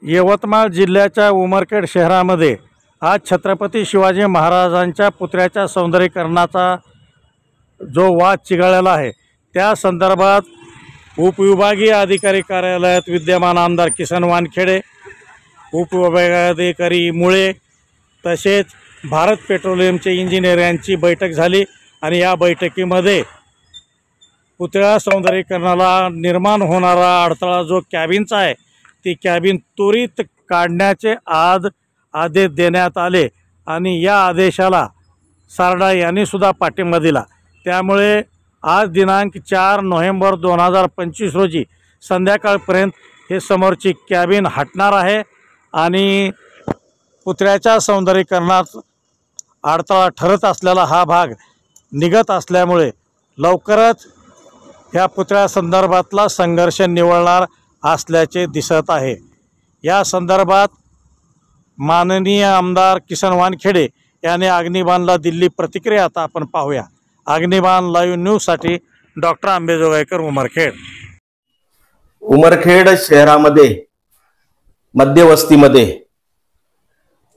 यवतमाळ जिल्ह्याच्या उमरखेड शहरामध्ये आज छत्रपती शिवाजी महाराजांच्या पुतळ्याच्या सौंदर्यीकरणाचा जो वाद चिघळलेला आहे त्या संदर्भात उपविभागीय अधिकारी कार्यालयात विद्यमान आमदार किसन वानखेडे, उपविभागाधिकारी मुळे तसेच भारत पेट्रोलियमचे इंजिनियर यांची बैठक झाली आणि या बैठकीमध्ये पुतळा सौंदर्यीकरणाला निर्माण होणारा अडथळा जो कॅबिनचा आहे ती कॅबिन त्वरित काढण्याचे आदेश देण्यात आले आणि या आदेशाला सारडा यांनी सुद्धा पाठिंबा दिला। त्यामुळे आज दिनांक 4 नोव्हेंबर 2025 रोजी संध्याकाळपर्यंत हे समोरची कॅबिन हटणार आहे आणि पुतळ्याच्या सौंदर्यीकरणात अडथळा ठरत असलेला हा भाग निघत असल्यामुळे लवकरच या पुतळ्या संदर्भातला संघर्ष निवळणार असल्याचे दिसत आहे। या संदर्भात माननीय आमदार किसन वानखेडे यांनी अग्निबाणला दिली प्रतिक्रिया। आता आपण पाहूया। अग्निबाण लाईव्ह न्यूजसाठी डॉक्टर आंबेजोगाईकर, उमरखेड। उमरखेड शहरामध्ये मध्यवस्तीमध्ये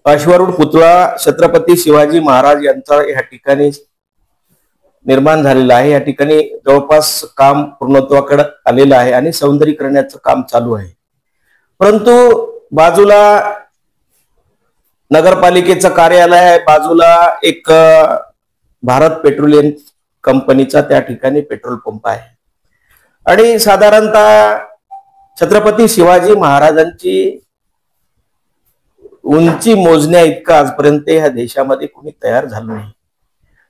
अश्वारूढ पुतळा छत्रपती शिवाजी महाराज यांचा या ठिकाणी निर्माण झालेला आहे। या ठिकाणी जवळपास काम पूर्णत्वाकडे आलेलं आहे आणि सौंदर्यीकरणाचं काम चालू आहे, परंतु बाजूला नगरपालिकेचं कार्यालय आहे, बाजूला एक भारत पेट्रोलियम कंपनीचा त्या ठिकाणी पेट्रोल पंप आहे आणि साधारणतः छत्रपती शिवाजी महाराजांची उंची मोजण्या इतका आजपर्यंत ह्या देशामध्ये कोणी तयार झालं नाही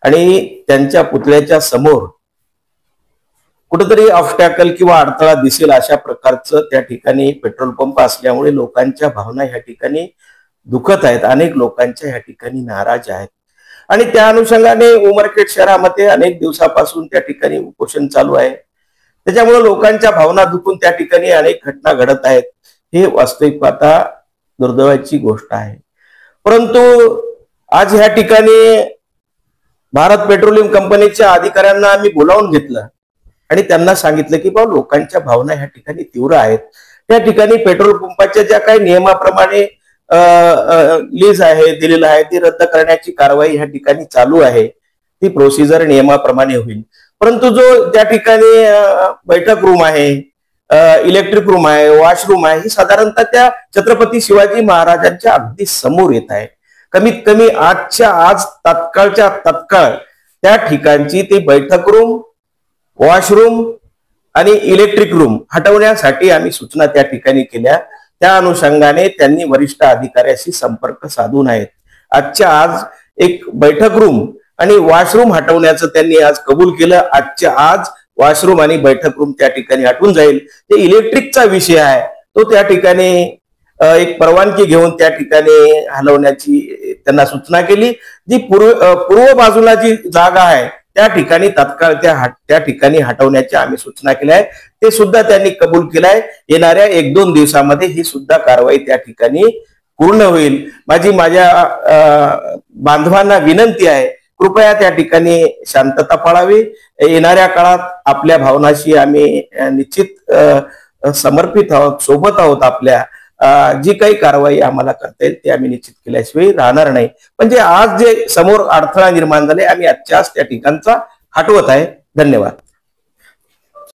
आणि त्यांच्या पुतळ्याच्या समोर कुठेतरी ऑब्स्टॅकल किंवा अडथळा दिसेल अशा प्रकारचं त्या ठिकाणी पेट्रोल पंप असल्यामुळे लोकांच्या भावना ह्या ठिकाणी दुखत आहेत, अनेक लोकांच्या ह्या ठिकाणी नाराज आहेत आणि त्या अनुषंगाने उमरखेड शहरामध्ये अनेक दिवसापासून त्या ठिकाणी उपोषण चालू आहे। त्याच्यामुळे लोकांच्या भावना दुखून त्या ठिकाणी अनेक घटना घडत आहेत, हे वास्तविक पाहता दुर्दैवाची गोष्ट आहे। परंतु आज ह्या ठिकाणी भारत पेट्रोलियम कंपनीच्या अधिकाऱ्यांना आम्ही बोलावून घेतलं आणि त्यांना सांगितलं की बाबा लोकांच्या भावना ह्या ठिकाणी तीव्र आहेत। त्या ठिकाणी पेट्रोल पंपाच्या ज्या काही नियमाप्रमाणे लीज आहे दिलेला आहे ती रद्द करण्याची कारवाई ह्या ठिकाणी चालू आहे, ती प्रोसिजर नियमाप्रमाणे होईल। परंतु जो त्या ठिकाणी बैठक रूम आहे, इलेक्ट्रिक रूम आहे, वॉशरूम आहे, ही साधारणतः त्या छत्रपती शिवाजी महाराजांच्या अगदी समोर येत आहे। कमीत कमी आजच्या आज तात्काळच्या तात्काळ त्या ठिकाणची ती बैठक रूम, वॉशरूम आणि इलेक्ट्रिक रूम हटवण्यासाठी आम्ही सूचना त्या ठिकाणी केल्या। त्या अनुषंगाने त्यांनी वरिष्ठ अधिकाऱ्याशी संपर्क साधून आहेत। आजच्या आज एक बैठक रूम आणि वॉशरूम हटवण्याचं त्यांनी आज कबूल केलं। आजच्या आज वॉशरूम आणि बैठक रूम त्या ठिकाणी हटून जाईल। ते इलेक्ट्रिकचा विषय आहे, तो त्या ठिकाणी एक परवानगी घेऊन त्या ठिकाणी हलवण्याची त्यांना सूचना केली। जी पूर्व बाजूला जी जागा आहे त्या ठिकाणी तात्काळ त्या ठिकाणी हटवण्याची आम्ही सूचना केल्या आहे, ते सुद्धा त्यांनी कबूल केलाय। येणाऱ्या 1-2 दिवसामध्ये ही सुद्धा कारवाई त्या ठिकाणी पूर्ण होईल। माझ्या बांधवांना विनंती आहे, कृपया त्या ठिकाणी शांतता पाळावी। येणाऱ्या काळात आपल्या भावनाशी आम्ही निश्चित समर्पित आहोत, सोबत आहोत। आपल्या जी काही कारवाई आम्हाला करता येईल ती आम्ही निश्चित केल्याशिवाय राहणार नाही। म्हणजे आज जे समोर अडथळा निर्माण झाले आम्ही आजच्या आज त्या ठिकाणचा हटवत आहे। धन्यवाद।